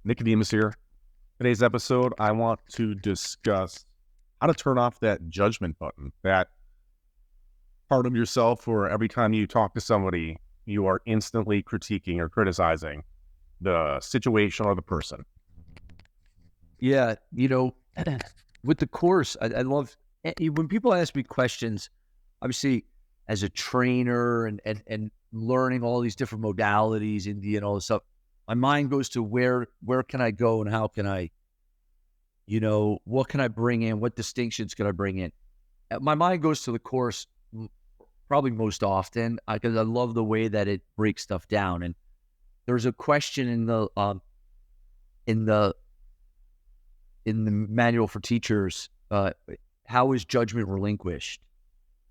Nicodemus here. Today's episode, I want to discuss how to turn off that judgment button, that part of yourself where every time you talk to somebody, you are instantly critiquing or criticizing the situation or the person. Yeah, with the course, I love when people ask me questions. Obviously, as a trainer and learning all these different modalities, India and all this stuff, my mind goes to where can I go and how can I, what can I bring in? What distinctions can I bring in? My mind goes to the course probably most often because I love the way that it breaks stuff down. And there's a question in the manual for teachers, how is judgment relinquished?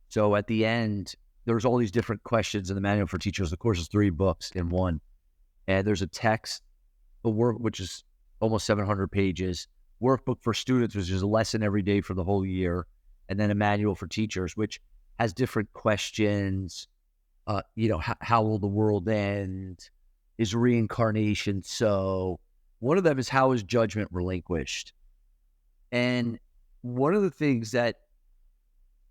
So at the end, there's all these different questions in the manual for teachers. The course is 3 books in one. And there's a text, a work, which is almost 700 pages, workbook for students, which is a lesson every day for the whole year, and then a manual for teachers, which has different questions. How will the world end? Is reincarnation so? One of them is, how is judgment relinquished? And one of the things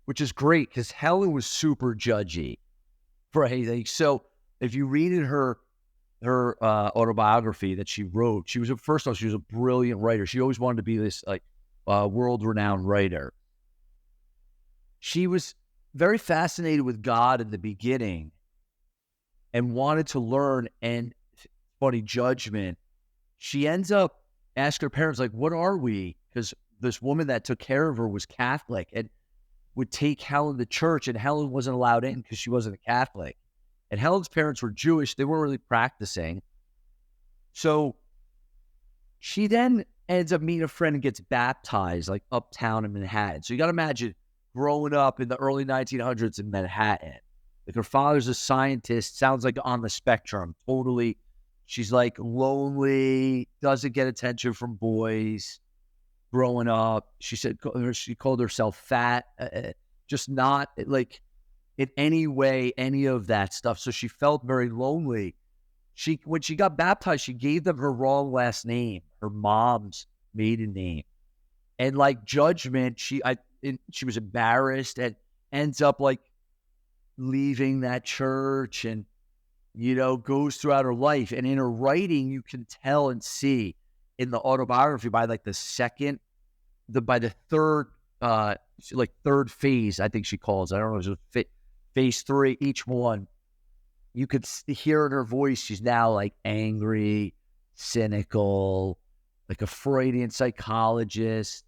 which is great, because Helen was super judgy for anything. So if you read in her autobiography that she wrote, she was a brilliant writer. She always wanted to be this world-renowned writer. She was very fascinated with God in the beginning and wanted to learn. And funny, judgment. She ends up asking her parents, like, what are we? Because this woman that took care of her was Catholic and would take Helen to church, and Helen wasn't allowed in because she wasn't a Catholic. And Helen's parents were Jewish. They weren't really practicing. So she then ends up meeting a friend and gets baptized, like uptown in Manhattan. So you got to imagine growing up in the early 1900s in Manhattan. Like, her father's a scientist, sounds like on the spectrum, totally. She's like lonely, doesn't get attention from boys. Growing up, she said she called herself fat, just not like in any way, any of that stuff. So she felt very lonely. When she got baptized, she gave them her wrong last name, her mom's maiden name, and like judgment, she was embarrassed and ends up like leaving that church and goes throughout her life. And in her writing, you can tell and see in the autobiography by like the third phase, I think she calls it. I don't know, it was phase 3, each one. You could hear in her voice, she's now like angry, cynical, like a Freudian psychologist,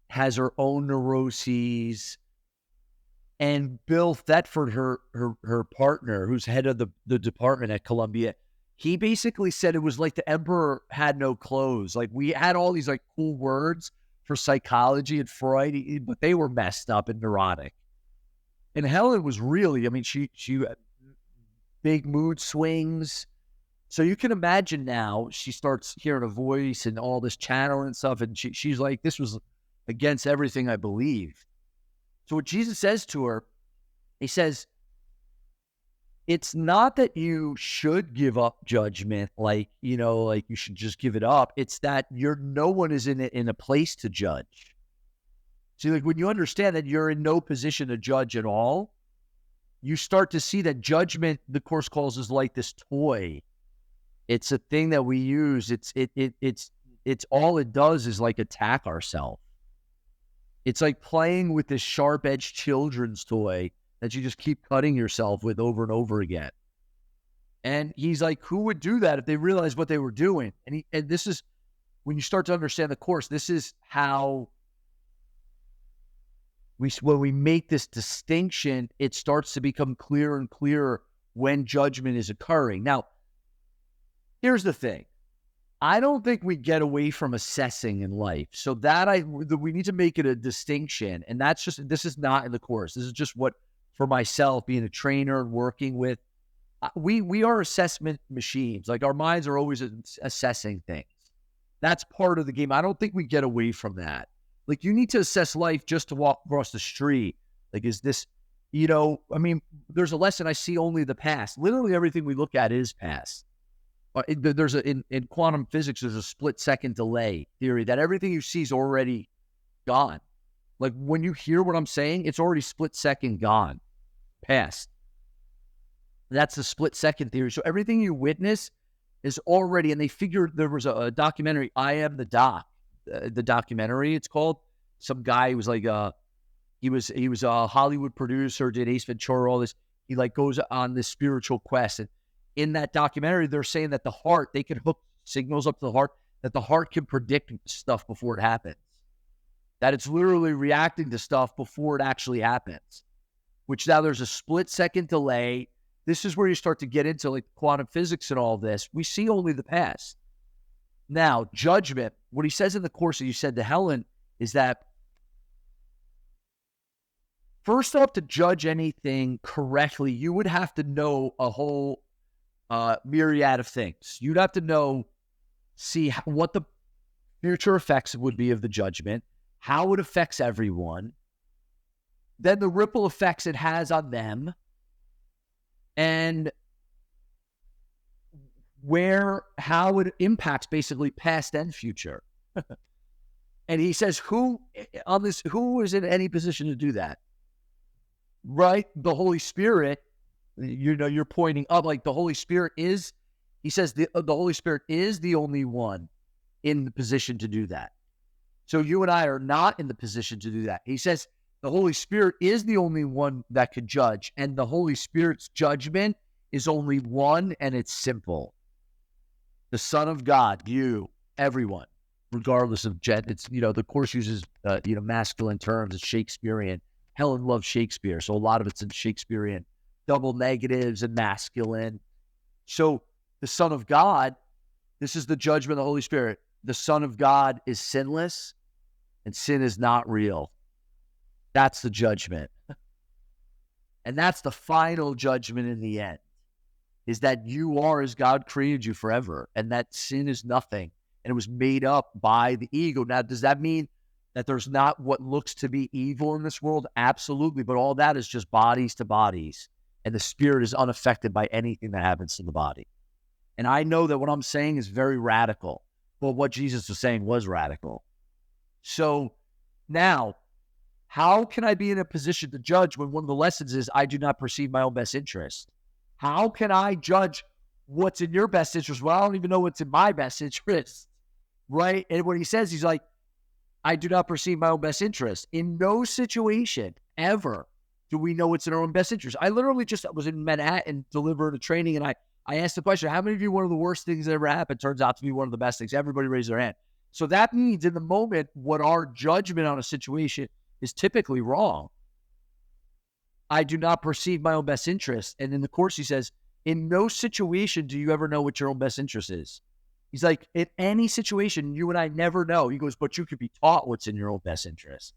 has her own neuroses. And Bill Thetford, her partner, who's head of the department at Columbia, he basically said it was like the emperor had no clothes. Like, we had all these like cool words for psychology and Freud, but they were messed up and neurotic. And Helen was really, she had big mood swings. So you can imagine now she starts hearing a voice and all this channeling and stuff. And she's like, this was against everything I believed. So what Jesus says to her, he says, it's not that you should give up judgment, like you should just give it up. It's that no one is in a place to judge. See, like, when you understand that you're in no position to judge at all, you start to see that judgment, the Course calls, is like this toy. It's a thing that we use. It's all it does is like attack ourselves. It's like playing with this sharp-edged children's toy that you just keep cutting yourself with over and over again. And he's like, who would do that if they realized what they were doing? And this is, when you start to understand the Course, this is how when we make this distinction, it starts to become clearer and clearer when judgment is occurring. Now, here's the thing. I don't think we get away from assessing in life. So we need to make it a distinction. And this is not in the Course. This is just what, for myself, being a trainer and working with, we are assessment machines. Like, our minds are always assessing things. That's part of the game. I don't think we get away from that. Like, you need to assess life just to walk across the street. Like, is this, there's a lesson I see only the past. Literally everything we look at is past. in quantum physics, there's a split-second delay theory that everything you see is already gone. Like when you hear what I'm saying, it's already split-second gone, past. That's the split-second theory. So everything you witness is already, and they figured there was a documentary, I Am the Doc, the documentary it's called. Some guy who was like, he was a Hollywood producer, did Ace Ventura, all this. He like goes on this spiritual quest. And in that documentary, they're saying that the heart, they can hook signals up to the heart, that the heart can predict stuff before it happens. That it's literally reacting to stuff before it actually happens, which now there's a split-second delay. This is where you start to get into like quantum physics and all this. We see only the past. Now, judgment, what he says in the course that you said to Helen is that first off, to judge anything correctly, you would have to know a whole myriad of things. You'd have to see what the future effects would be of the judgment, how it affects everyone, then the ripple effects it has on them, and how it impacts basically past and future. And he says, who is in any position to do that? Right? The Holy Spirit, you're pointing up, like the Holy Spirit is, he says the Holy Spirit is the only one in the position to do that. So you and I are not in the position to do that. He says the Holy Spirit is the only one that could judge, and the Holy Spirit's judgment is only one, and it's simple. The Son of God, you, everyone, regardless of it's, the course uses, masculine terms. It's Shakespearean. Helen loves Shakespeare, so a lot of it's in Shakespearean, double negatives and masculine. So the Son of God, this is the judgment of the Holy Spirit. The Son of God is sinless, and sin is not real. That's the judgment. And that's the final judgment in the end, is that you are as God created you forever, and that sin is nothing, and it was made up by the ego. Now, does that mean that there's not what looks to be evil in this world? Absolutely, but all that is just bodies to bodies, and the spirit is unaffected by anything that happens to the body. And I know that what I'm saying is very radical, but what Jesus was saying was radical. So now, how can I be in a position to judge when one of the lessons is I do not perceive my own best interest? How can I judge what's in your best interest? Well, I don't even know what's in my best interest, right? And what he says, he's like, I do not perceive my own best interest. In no situation ever do we know what's in our own best interest. I literally just was in Manhattan delivering a training, and I asked the question, how many of you, one of the worst things that ever happened turns out to be one of the best things? Everybody raised their hand. So that means in the moment, what our judgment on a situation is typically wrong. I do not perceive my own best interest. And in the course, he says, in no situation do you ever know what your own best interest is. He's like, in any situation, you and I never know. He goes, but you could be taught what's in your own best interest.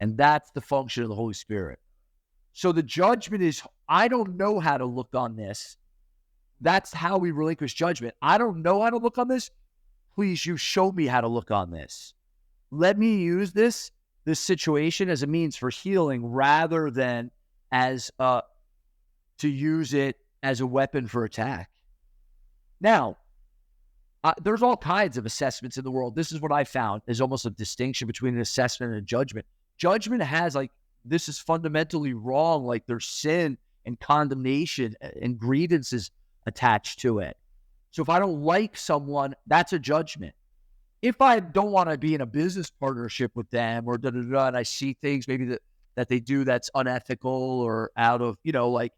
And that's the function of the Holy Spirit. So the judgment is, I don't know how to look on this. That's how we relinquish judgment. I don't know how to look on this. Please, you show me how to look on this. Let me use this situation as a means for healing rather than as to use it as a weapon for attack. Now, there's all kinds of assessments in the world. This is what I found is almost a distinction between an assessment and a judgment. Judgment has like, this is fundamentally wrong. Like there's sin and condemnation and grievances attached to it. So if I don't like someone, that's a judgment. If I don't want to be in a business partnership with them or and I see things maybe that they do that's unethical or out of, like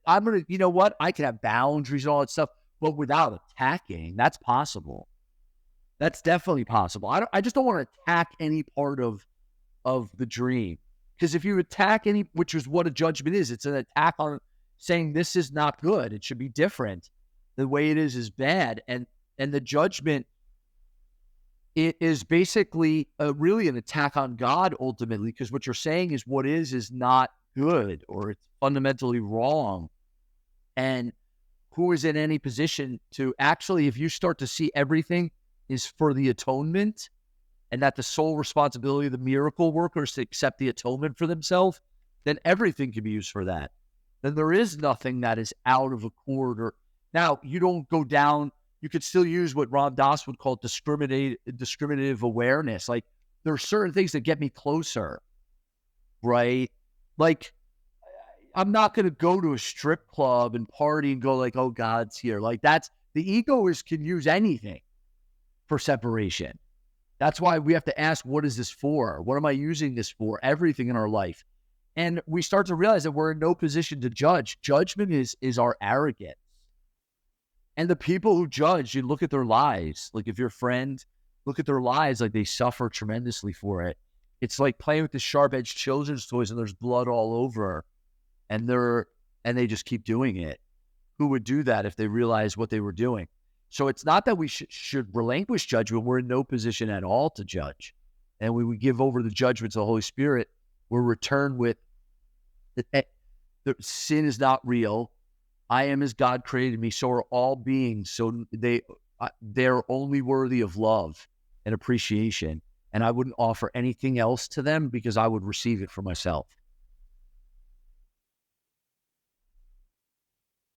I'm going to, I can have boundaries and all that stuff, but without attacking, that's possible. That's definitely possible. I just don't want to attack any part of the dream. Because if you attack which is what a judgment is, it's an attack on saying this is not good. It should be different. The way it is bad. And the judgment, it is basically really an attack on God ultimately, because what you're saying is what is not good or it's fundamentally wrong. And who is in any position to actually, if you start to see everything is for the atonement and that the sole responsibility of the miracle worker is to accept the atonement for themselves, then everything can be used for that. Then there is nothing that is out of accord or Now, you don't go down. You could still use what Ram Dass would call discriminative awareness. Like, there are certain things that get me closer, right? Like, I'm not going to go to a strip club and party and go like, oh, God's here. Like, that's the ego can use anything for separation. That's why we have to ask, what is this for? What am I using this for? Everything in our life. And we start to realize that we're in no position to judge. Judgment is our arrogance. And the people who judge, you look at their lives. Like, if your friend, look at their lives, like they suffer tremendously for it. It's like playing with the sharp-edged children's toys and there's blood all over. And they just keep doing it. Who would do that if they realized what they were doing? So it's not that we should relinquish judgment. We're in no position at all to judge. And when we give over the judgment to the Holy Spirit, we're returned with the sin is not real. I am as God created me. So are all beings. So they're only worthy of love and appreciation. And I wouldn't offer anything else to them because I would receive it for myself.